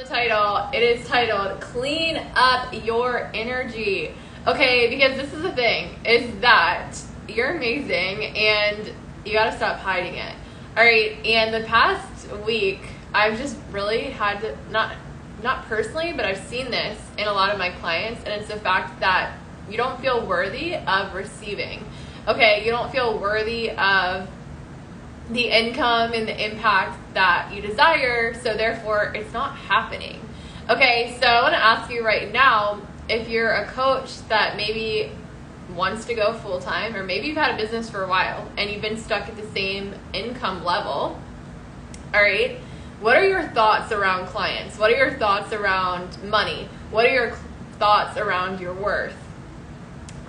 the title. It is titled Clean Up Your Energy. Okay, because this is the thing, is that you're amazing and you gotta stop hiding it. Alright, and the past week, I've just really had to, not personally, but I've seen this in a lot of my clients, and it's the fact that you don't feel worthy of receiving. Okay, you don't feel worthy of the income and the impact that you desire, so therefore it's not happening. Okay, so I want to ask you right now, if you're a coach that maybe wants to go full-time, or maybe you've had a business for a while and you've been stuck at the same income level, all right, what are your thoughts around clients? What are your thoughts around money? What are your thoughts around your worth?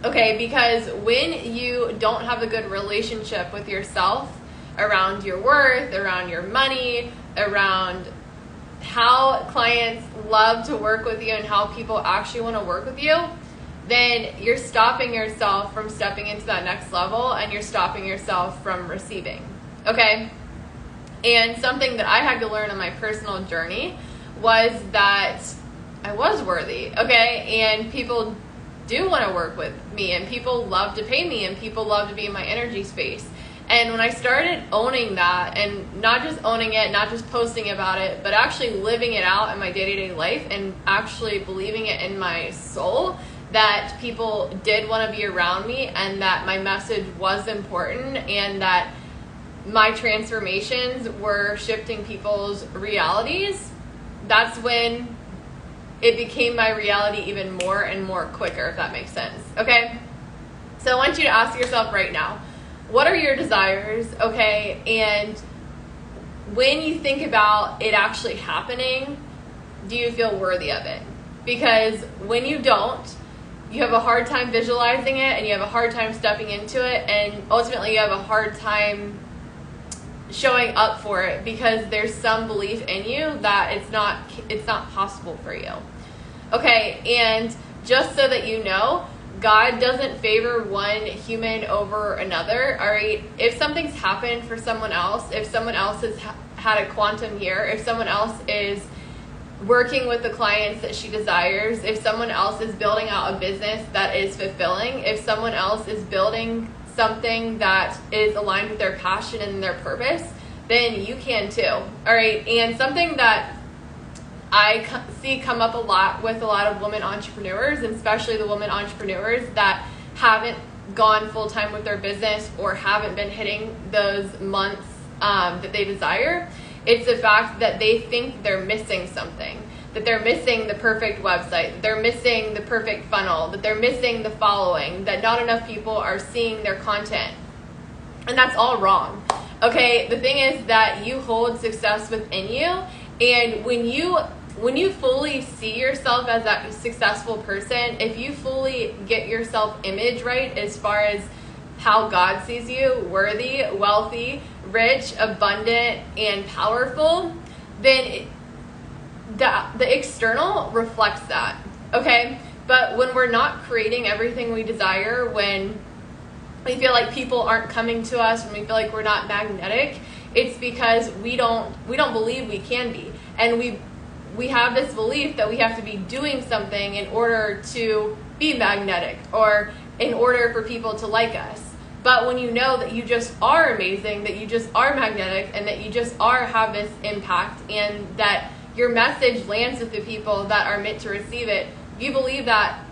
Okay, because when you don't have a good relationship with yourself around your worth, around your money, around how clients love to work with you and how people actually want to work with you, then you're stopping yourself from stepping into that next level, and you're stopping yourself from receiving. Okay? And something that I had to learn on my personal journey was that I was worthy. Okay? And people do want to work with me, and people love to pay me, and people love to be in my energy space. And when I started owning that, and not just owning it, not just posting about it, but actually living it out in my day-to-day life, and actually believing it in my soul that people did want to be around me, and that my message was important, and that my transformations were shifting people's realities, that's when it became my reality even more and more quicker, if that makes sense. Okay? So I want you to ask yourself right now, what are your desires, okay? And when you think about it actually happening, do you feel worthy of it? Because when you don't, you have a hard time visualizing it, and you have a hard time stepping into it, and ultimately you have a hard time showing up for it, because there's some belief in you that it's not possible for you. Okay, and just so that you know, God doesn't favor one human over another, all right? If something's happened for someone else, if someone else has had a quantum year, if someone else is working with the clients that she desires, if someone else is building out a business that is fulfilling, if someone else is building something that is aligned with their passion and their purpose, then you can too, all right? And something that I see come up a lot with a lot of women entrepreneurs, and especially the women entrepreneurs that haven't gone full-time with their business or haven't been hitting those months that they desire, it's the fact that they think they're missing something, that they're missing the perfect website, that they're missing the perfect funnel, that they're missing the following, that not enough people are seeing their content. And that's all wrong. Okay, the thing is that you hold success within you, and when you fully see yourself as that successful person, if you fully get your self-image right as far as how God sees you, worthy, wealthy, rich, abundant, and powerful, then the external reflects that, okay? But when we're not creating everything we desire, when we feel like people aren't coming to us, when we feel like we're not magnetic, it's because we don't believe we can be. And we have this belief that we have to be doing something in order to be magnetic, or in order for people to like us. But when you know that you just are amazing, that you just are magnetic, and that you just have this impact, and that your message lands with the people that are meant to receive it, you believe that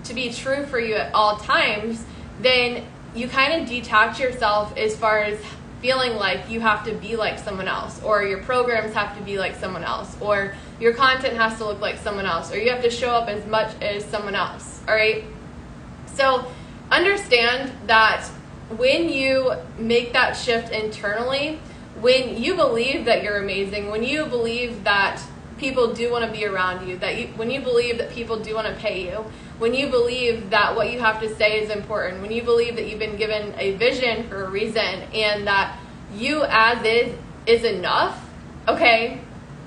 to be true for you at all times, then you kind of detach yourself as far as feeling like you have to be like someone else, or your programs have to be like someone else, or your content has to look like someone else, or you have to show up as much as someone else, all right? So understand that when you make that shift internally, when you believe that you're amazing, when you believe that people do want to be around you, when you believe that people do want to pay you, when you believe that what you have to say is important, when you believe that you've been given a vision for a reason, and that you as is enough, okay,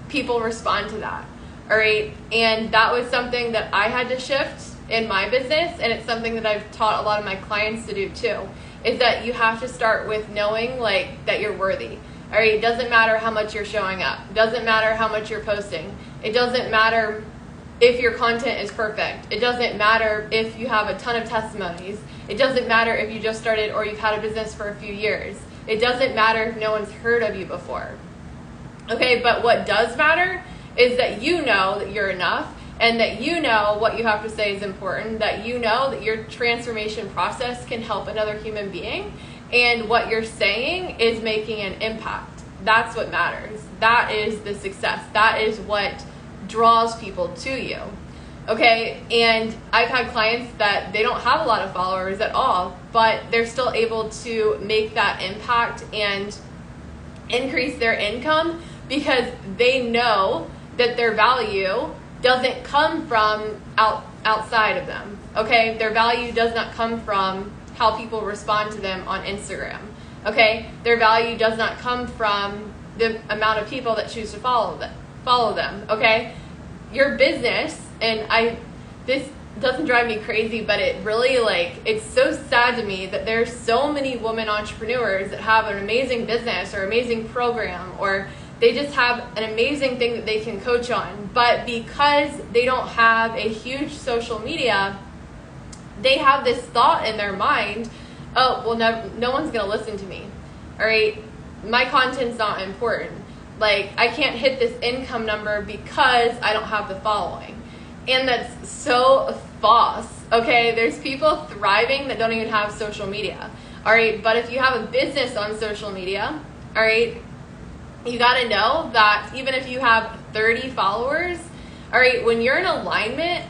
people respond to that, all right? And that was something that I had to shift in my business, and it's something that I've taught a lot of my clients to do too, is that you have to start with knowing like that you're worthy. All right, it doesn't matter how much you're showing up. It doesn't matter how much you're posting. It doesn't matter if your content is perfect. It doesn't matter if you have a ton of testimonies. It doesn't matter if you just started or you've had a business for a few years. It doesn't matter if no one's heard of you before. Okay, but what does matter is that you know that you're enough, and that you know what you have to say is important, that you know that your transformation process can help another human being, and what you're saying is making an impact. That's what matters. That is the success. That is what draws people to you. Okay, and I've had clients that they don't have a lot of followers at all, but they're still able to make that impact and increase their income because they know that their value doesn't come from outside of them. Okay, their value does not come from how people respond to them on Instagram. Okay, their value does not come from the amount of people that choose to follow them. Okay, your business, and this doesn't drive me crazy, but it really, it's so sad to me that there's so many women entrepreneurs that have an amazing business or amazing program, or they just have an amazing thing that they can coach on, but because they don't have a huge social media, they have this thought in their mind, oh, well, no one's going to listen to me. All right, my content's not important. I can't hit this income number because I don't have the following. And that's so false. Okay, there's people thriving that don't even have social media. All right, but if you have a business on social media, all right, you got to know that even if you have 30 followers, all right, when you're in alignment,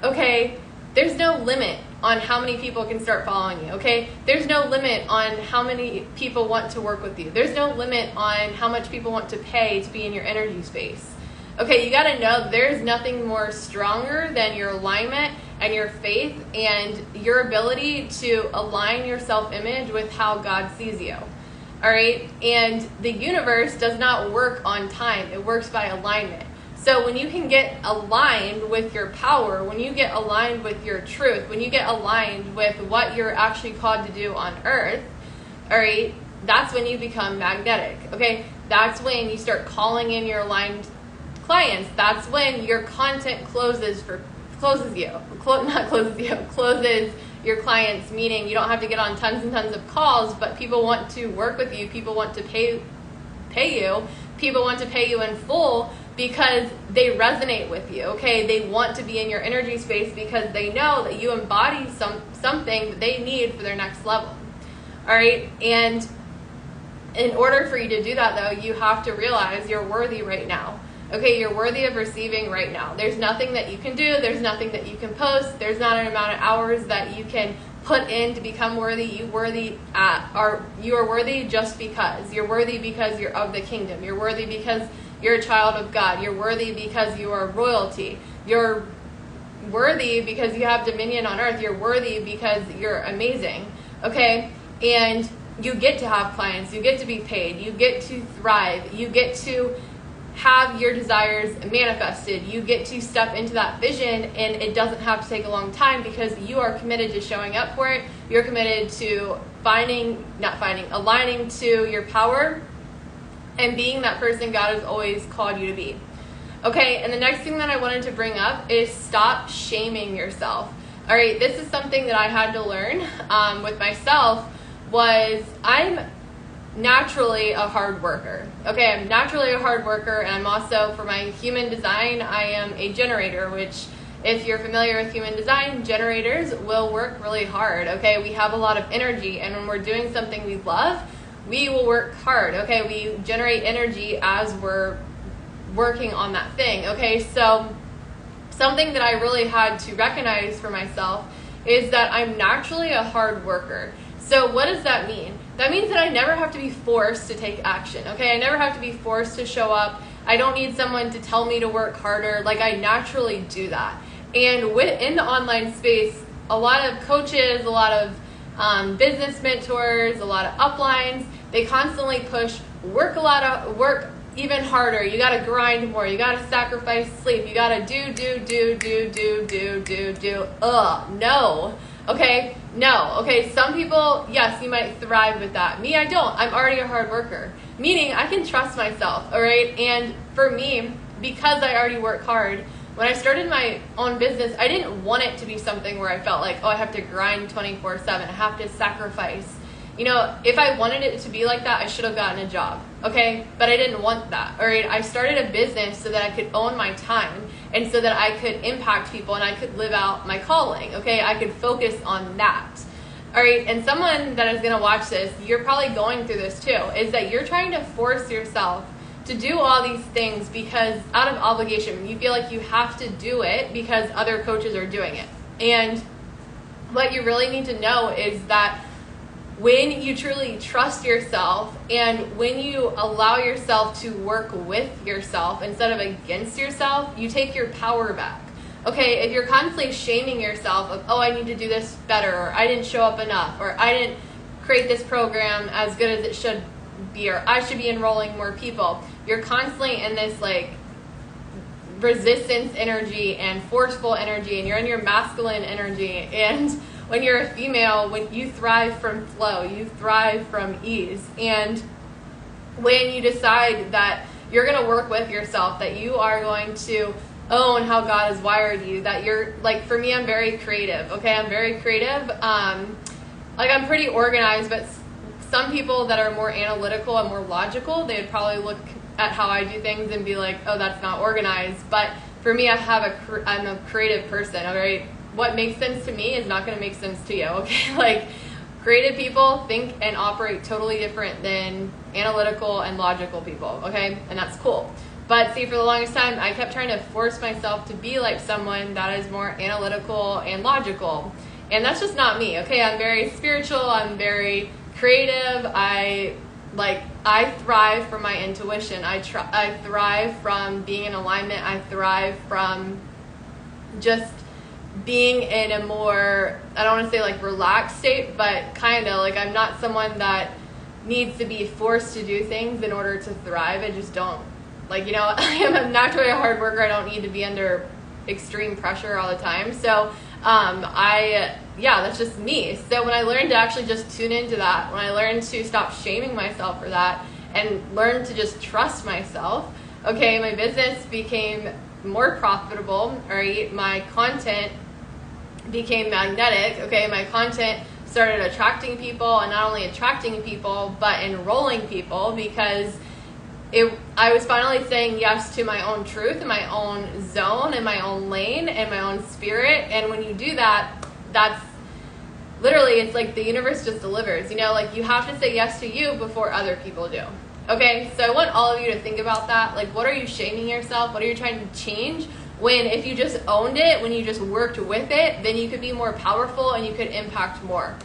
okay, there's no limit on how many people can start following you, okay? There's no limit on how many people want to work with you. There's no limit on how much people want to pay to be in your energy space. Okay, you got to know there's nothing more stronger than your alignment and your faith and your ability to align your self-image with how God sees you. All right, and the universe does not work on time. It works by alignment. So when you can get aligned with your power, when you get aligned with your truth, when you get aligned with what you're actually called to do on earth, all right, that's when you become magnetic. Okay, that's when you start calling in your aligned clients. That's when your content closes your clients, meaning you don't have to get on tons and tons of calls, but people want to work with you, people want to pay you, people want to pay you in full because they resonate with you, okay? They want to be in your energy space because they know that you embody something that they need for their next level, all right? And in order for you to do that, though, you have to realize you're worthy right now. Okay, you're worthy of receiving right now. There's nothing that you can do. There's nothing that you can post. There's not an amount of hours that you can put in to become worthy. You are worthy just because. You're worthy because you're of the kingdom. You're worthy because you're a child of God. You're worthy because you are royalty. You're worthy because you have dominion on earth. You're worthy because you're amazing. Okay, and you get to have clients. You get to be paid. You get to thrive. You get to have your desires manifested. You get to step into that vision, and it doesn't have to take a long time because you are committed to showing up for it. You're committed to aligning to your power and being that person God has always called you to be. Okay, and the next thing that I wanted to bring up is stop shaming yourself. All right, this is something that I had to learn with myself. I'm naturally a hard worker. Okay, I'm naturally a hard worker, and I'm also, for my human design, I am a generator, which, if you're familiar with human design, generators will work really hard. Okay, we have a lot of energy, and when we're doing something we love, we will work hard. Okay, we generate energy as we're working on that thing. Okay, so something that I really had to recognize for myself is that I'm naturally a hard worker. So what does that mean? That means that I never have to be forced to take action, okay? I never have to be forced to show up. I don't need someone to tell me to work harder. I naturally do that. And in the online space, a lot of coaches, a lot of business mentors, a lot of uplines, they constantly push work even harder. You got to grind more. You got to sacrifice sleep. You got to do. No. Okay? No. Okay, some people, yes, you might thrive with that. Me, I don't. I'm already a hard worker. meaning I can trust myself, all right? And for me, because I already work hard, when I started my own business, I didn't want it to be something where I felt like, oh, I have to grind 24/7, I have to sacrifice. You know, if I wanted it to be like that, I should have gotten a job, okay? But I didn't want that, all right? I started a business so that I could own my time and so that I could impact people and I could live out my calling, okay? I could focus on that, all right? And someone that is going to watch this, you're probably going through this too, is that you're trying to force yourself to do all these things because out of obligation, you feel like you have to do it because other coaches are doing it. And what you really need to know is that when you truly trust yourself and when you allow yourself to work with yourself instead of against yourself, you take your power back. Okay, if you're constantly shaming yourself of, oh, I need to do this better, or I didn't show up enough, or I didn't create this program as good as it should be, or I should be enrolling more people, you're constantly in this like resistance energy and forceful energy, and you're in your masculine energy. And when you're a female, when you thrive from flow, you thrive from ease. And when you decide that you're going to work with yourself, that you are going to own how God has wired you, that you're like, for me, I'm very creative. Okay, I'm very creative. Like I'm pretty organized, but some people that are more analytical and more logical, they would probably look at how I do things and be like, oh, that's not organized. But for me, I'm a creative person. All right, what makes sense to me is not going to make sense to you. Okay, like creative people think and operate totally different than analytical and logical people. Okay, and that's cool. But see, for the longest time, I kept trying to force myself to be like someone that is more analytical and logical, and that's just not me. Okay, I'm very spiritual. I'm very creative. I thrive from my intuition. I thrive from being in alignment. I thrive from just being in a more, I don't want to say like relaxed state, but kind of like I'm not someone that needs to be forced to do things in order to thrive. I just don't, like, you know, I'm naturally a hard worker. I don't need to be under extreme pressure all the time. So that's just me. So when I learned to actually just tune into that, when I learned to stop shaming myself for that and learn to just trust myself, okay, my business became more profitable, all right? My content became magnetic, okay? My content started attracting people, and not only attracting people, but enrolling people, because I was finally saying yes to my own truth and my own zone and my own lane and my own spirit. And when you do that, that's literally, it's like the universe just delivers, you know, like you have to say yes to you before other people do. Okay, so I want all of you to think about that. Like, what are you shaming yourself? What are you trying to change? When if you just owned it, when you just worked with it, then you could be more powerful and you could impact more.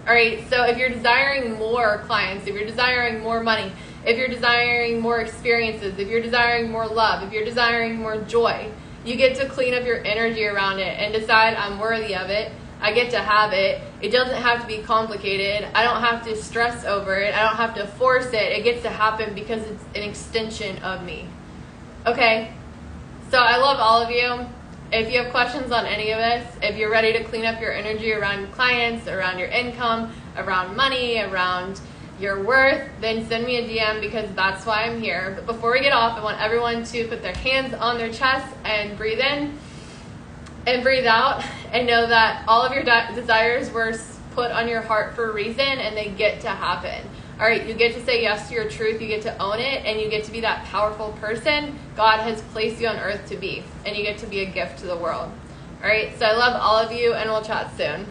All right, so if you're desiring more clients, if you're desiring more money, if you're desiring more experiences, if you're desiring more love, if you're desiring more joy, you get to clean up your energy around it and decide, I'm worthy of it. I get to have it. It doesn't have to be complicated. I don't have to stress over it. I don't have to force it. It gets to happen because it's an extension of me. Okay? So I love all of you. If you have questions on any of this, if you're ready to clean up your energy around clients, around your income, around money, around your worth, then send me a DM, because that's why I'm here. But before we get off, I want everyone to put their hands on their chest and breathe in and breathe out, and know that all of your desires were put on your heart for a reason, and they get to happen. All right, you get to say yes to your truth, you get to own it, and you get to be that powerful person God has placed you on earth to be, and you get to be a gift to the world. All right, so I love all of you, and we'll chat soon.